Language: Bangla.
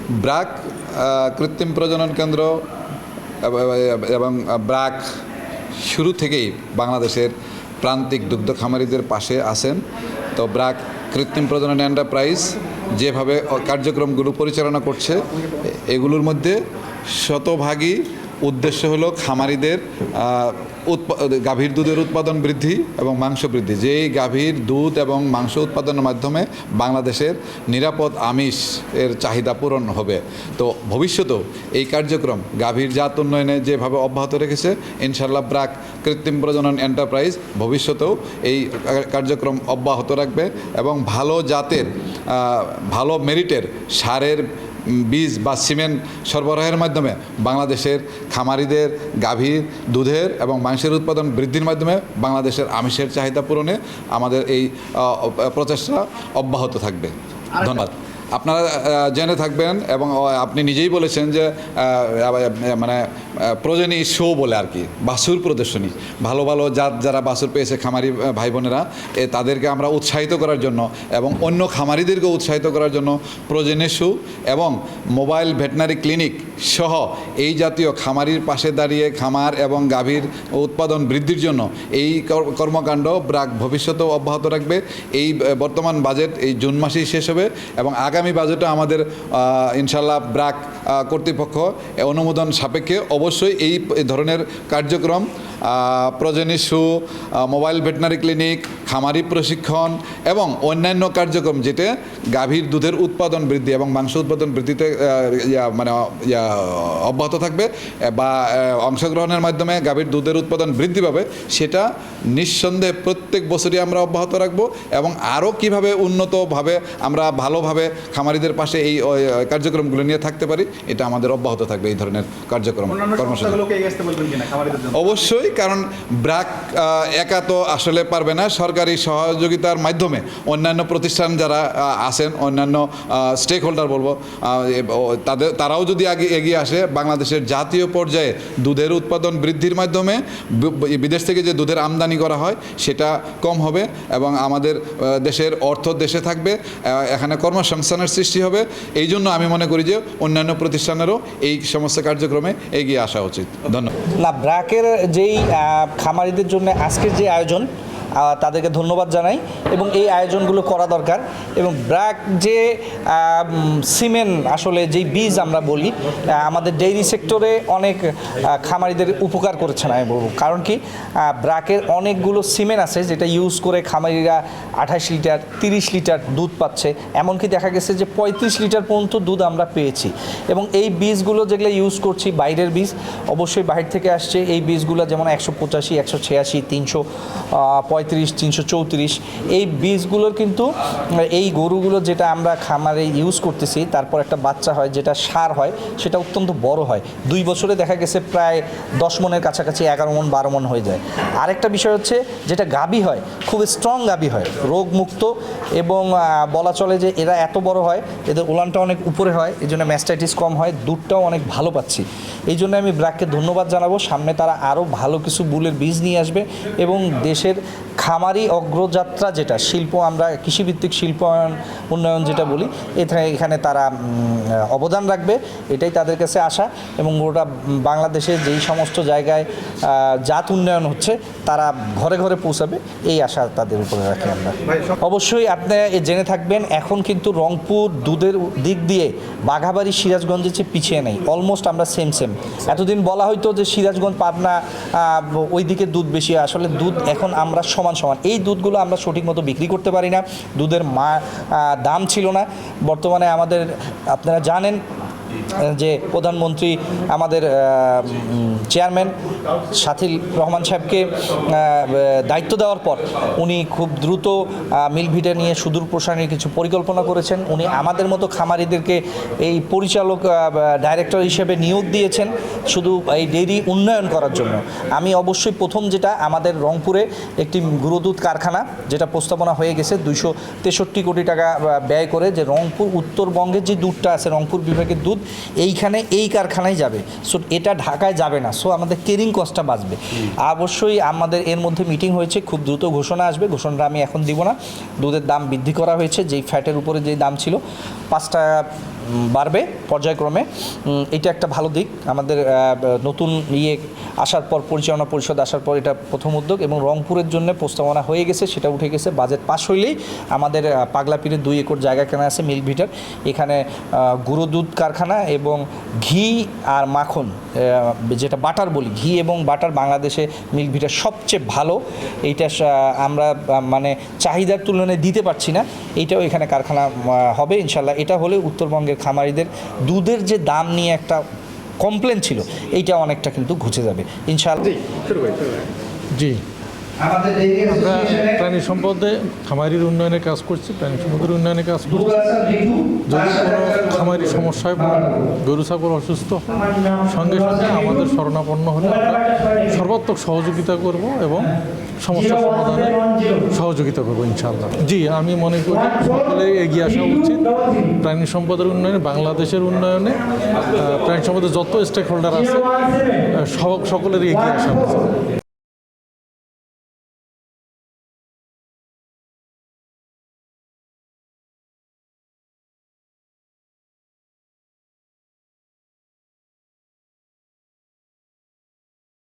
ব্রাক কৃত্রিম প্রজনন কেন্দ্র এবং ব্রাক শুরু থেকেই বাংলাদেশের প্রান্তিক দুগ্ধ খামারিদের পাশে আছেন। তো ব্রাক কৃত্রিম প্রজনন এন্টারপ্রাইজ যেভাবে কার্যক্রমগুলো পরিচালনা করছে, এগুলোর মধ্যে শতভাগই উদ্দেশ্য হলো খামারিদের গাভীর দুধের উৎপাদন বৃদ্ধি এবং মাংস বৃদ্ধি। যেই গাভীর দুধ এবং মাংস উৎপাদনের মাধ্যমে বাংলাদেশের নিরাপদ আমিষ এর চাহিদা পূরণ হবে। তো ভবিষ্যতেও এই কার্যক্রম গাভীর জাত উন্নয়নে যেভাবে অব্যাহত রেখেছে, ইনশাআল্লাহ ব্রাক কৃত্রিম প্রজনন এন্টারপ্রাইজ ভবিষ্যতেও এই কার্যক্রম অব্যাহত রাখবে এবং ভালো জাতের ভালো মেরিটের সারের বীজ বা সিমেন্ট সরবরাহের মাধ্যমে বাংলাদেশের খামারিদের গাভীর দুধের এবং মাংসের উৎপাদন বৃদ্ধির মাধ্যমে বাংলাদেশের আমিষের চাহিদা পূরণে আমাদের এই প্রচেষ্টা অব্যাহত থাকবে। ধন্যবাদ। আপনারা জেনে থাকবেন এবং আপনি নিজেই বলেছেন যে মানে প্রজনী শো বলে আর কি, বাছুর প্রদর্শনী, ভালো ভালো জাত যারা বাছুর পেয়েছে খামারি ভাই বোনেরা, তাদেরকে আমরা উৎসাহিত করার জন্য এবং অন্য খামারিদেরকে উৎসাহিত করার জন্য প্রজনী শো এবং মোবাইল ভেটেনারি ক্লিনিক সহ এই জাতীয় খামারির পাশে দাঁড়িয়ে খামার এবং গাভীর উৎপাদন বৃদ্ধির জন্য এই কর্মকাণ্ড ব্রাক ভবিষ্যতেও অব্যাহত রাখবে। এই বর্তমান বাজেট এই জুন মাসেই শেষ হবে এবং আগামী বাজেটে আমাদের ইনশাল্লাহ ব্রাক কর্তৃপক্ষ অনুমোদন সাপেক্ষে অবশ্যই এই ধরনের কার্যক্রম, প্রজনী শো, মোবাইল ভেটেনারি ক্লিনিক, খামারি প্রশিক্ষণ এবং অন্যান্য কার্যক্রম যেটা গাভীর দুধের উৎপাদন বৃদ্ধি এবং মাংস উৎপাদন বৃদ্ধিতে অব্যাহত থাকবে বা অংশগ্রহণের মাধ্যমে গাভীর দুধের উৎপাদন বৃদ্ধি পাবে, সেটা নিঃসন্দেহে প্রত্যেক বছরই আমরা অব্যাহত রাখবো এবং আরও কীভাবে উন্নতভাবে আমরা ভালোভাবে খামারিদের পাশে এই কার্যক্রমগুলো নিয়ে থাকতে পারি, এটা আমাদের অব্যাহত থাকবে। এই ধরনের কার্যক্রম কর্মসূচি অবশ্যই, কারণ ব্রাক একা তো আসলে পারবে না, সরকারি সহযোগিতার মাধ্যমে অন্যান্য প্রতিষ্ঠান যারা আছেন, অন্যান্য স্টেক হোল্ডার বলবো, তারাও যদি এগিয়ে আসে, বাংলাদেশের জাতীয় পর্যায়ে দুধের উৎপাদন বৃদ্ধির মাধ্যমে বিদেশ থেকে যে দুধের আমদানি করা হয় সেটা কম হবে এবং আমাদের দেশের অর্থ দেশে থাকবে, এখানে কর্মসংস্থানের সৃষ্টি হবে। এই জন্য আমি মনে করি যে অন্যান্য প্রতিষ্ঠানেরও এই সমস্ত কার্যক্রমে এগিয়ে আসা উচিত। ধন্যবাদ। না, ব্রাকের যেই খামারিদের জন্য আজকের যে আয়োজন, তাদেরকে ধন্যবাদ জানাই এবং এই আয়োজনগুলো করা দরকার। এবং ব্রাক যে সিমেন্ট আসলে যেই বীজ আমরা বলি, আমাদের ডেইরি সেক্টরে অনেক খামারিদের উপকার করেছে না আমি বলবো। কারণ কি, ব্রাকের অনেকগুলো সিমেন্ট আছে যেটা ইউজ করে খামারিরা 28 লিটার 30 লিটার দুধ পাচ্ছে, এমনকি দেখা গেছে যে 35 লিটার পর্যন্ত দুধ আমরা পেয়েছি। এবং এই বীজগুলো যেগুলো ইউজ করছি বাইরের বীজ, অবশ্যই বাইরে থেকে আসছে এই বীজগুলো, যেমন 185, 186, 335, 334, এই বীজগুলোর কিন্তু এই গরুগুলো যেটা আমরা খামারে ইউজ করতেছি, তারপর একটা বাচ্চা হয় যেটা সার হয়, সেটা অত্যন্ত বড় হয়। 2 বছরে দেখা গেছে প্রায় 10 মনের কাছাকাছি, 11 মন 12 মন হয়ে যায়। আরেকটা বিষয় হচ্ছে যেটা গাভী হয়, খুব স্ট্রং গাভী হয়, রোগমুক্ত, এবং বলা চলে যে এরা এত বড় হয়, এদের উলানটা অনেক উপরে হয়, এই জন্য ম্যাস্টাইটিস কম হয়, দুধটাও অনেক ভালো পাচ্ছি। এই জন্য আমি ব্রাককে ধন্যবাদ জানাবো। সামনে তারা আরও ভালো কিছু বুলের বীজ নিয়ে আসবে এবং দেশের খামারি অগ্রযাত্রা যেটা শিল্প, আমরা কৃষিভিত্তিক শিল্প উন্নয়ন যেটা বলি, এখানে তারা অবদান রাখবে, এটাই তাদের কাছে আশা। এবং ওটা বাংলাদেশে যেই সমস্ত জায়গায় জাত উন্নয়ন হচ্ছে তারা ঘরে ঘরে পৌঁছাবে, এই আশা তাদের উপরে রাখি আমরা। অবশ্যই আপনি জেনে থাকবেন, এখন কিন্তু রংপুর দুধের দিক দিয়ে বাঘাবাড়ি সিরাজগঞ্জের চেয়ে পিছিয়ে নেই, অলমোস্ট আমরা সেম। এতদিন বলা হয়তো যে সিরাজগঞ্জ পাবনা ওই দিকে দুধ বেশি, আসলে দুধ এখন আমরা সমান। এই দুধগুলো আমরা সঠিক মতো বিক্রি করতে পারি না, দুধের দাম ছিল না। বর্তমানে আমাদের, আপনারা জানেন যে প্রধানমন্ত্রী আমাদের চেয়ারম্যান শাথিল রহমান সাহেবকে দায়িত্ব দেওয়ার পর উনি খুব দ্রুত মিলভিটা নিয়ে সুদূর প্রসারণের কিছু পরিকল্পনা করেছেন। উনি আমাদের মতো খামারিদেরকে এই পরিচালক ডাইরেক্টর হিসেবে নিয়োগ দিয়েছেন শুধু এই ডেইরি উন্নয়ন করার জন্য। আমি অবশ্যই প্রথম যেটা, আমাদের রংপুরে একটি গুঁড়ো কারখানা যেটা প্রস্তাবনা হয়ে গেছে 263 কোটি টাকা ব্যয় করে, যে রংপুর উত্তরবঙ্গের যে দুধটা আছে, রংপুর বিভাগের দুধ এইখানে এই কারখানায় যাবে। সো এটা ঢাকায় যাবে না, সো আমাদের কেরিং কস্টটা বাঁচবে। অবশ্যই আমাদের এর মধ্যে মিটিং হয়েছে, খুব দ্রুত ঘোষণা আসবে, ঘোষণাটা আমি এখন দিব না। দুধের দাম বৃদ্ধি করা হয়েছে, যেই ফ্যাটের উপরে যেই দাম ছিল 5 টাকা বাড়বে পর্যায়ক্রমে। এটা একটা ভালো দিক আমাদের নতুন আসার পর, পরিচালনা পরিষদ আসার পর এটা প্রথম উদ্যোগ। এবং রংপুরের জন্য প্রস্তাবনা হয়ে গেছে, সেটা উঠে গেছে। বাজেট পাস হইলেই আমাদের পাগলাপীরে 2 একর জায়গা কেনা আছে মিল্ক ভিটার, এখানে গুঁড়ো দুধ কারখানা এবং ঘি আর মাখন, যেটা বাটার বলি, ঘি এবং বাটার বাংলাদেশে মিল্ক ভিটার সবচেয়ে ভালো। এইটা আমরা মানে চাহিদার তুলনায় দিতে পারছি না, এইটাও এখানে কারখানা হবে ইনশাল্লাহ। এটা হলে উত্তরবঙ্গের খামারিদের দুধের যে দাম নিয়ে একটা কমপ্লেন ছিল, এইটা অনেকটা কিন্তু ঘুচে যাবে ইনশাআল্লাহ। জি, আমরা প্রাণী সম্পদে খামারির উন্নয়নে কাজ করছি, প্রাণী সম্পদের উন্নয়নে কাজ করছি। যদি কোনো খামারির সমস্যায় গরু ছাগল অসুস্থ সঙ্গে সঙ্গে আমাদের শরণাপন্ন হলে আমরা সর্বাত্মক সহযোগিতা করব এবং সমস্যার সমাধানে সহযোগিতা করবো ইনশাআল্লাহ। জি, আমি মনে করি সকলের এগিয়ে আসা উচিত প্রাণী সম্পদের উন্নয়নে, বাংলাদেশের উন্নয়নে। প্রাণী সম্পদের যত স্টেক হোল্ডার আছে সকলের এগিয়ে আসা উচিত।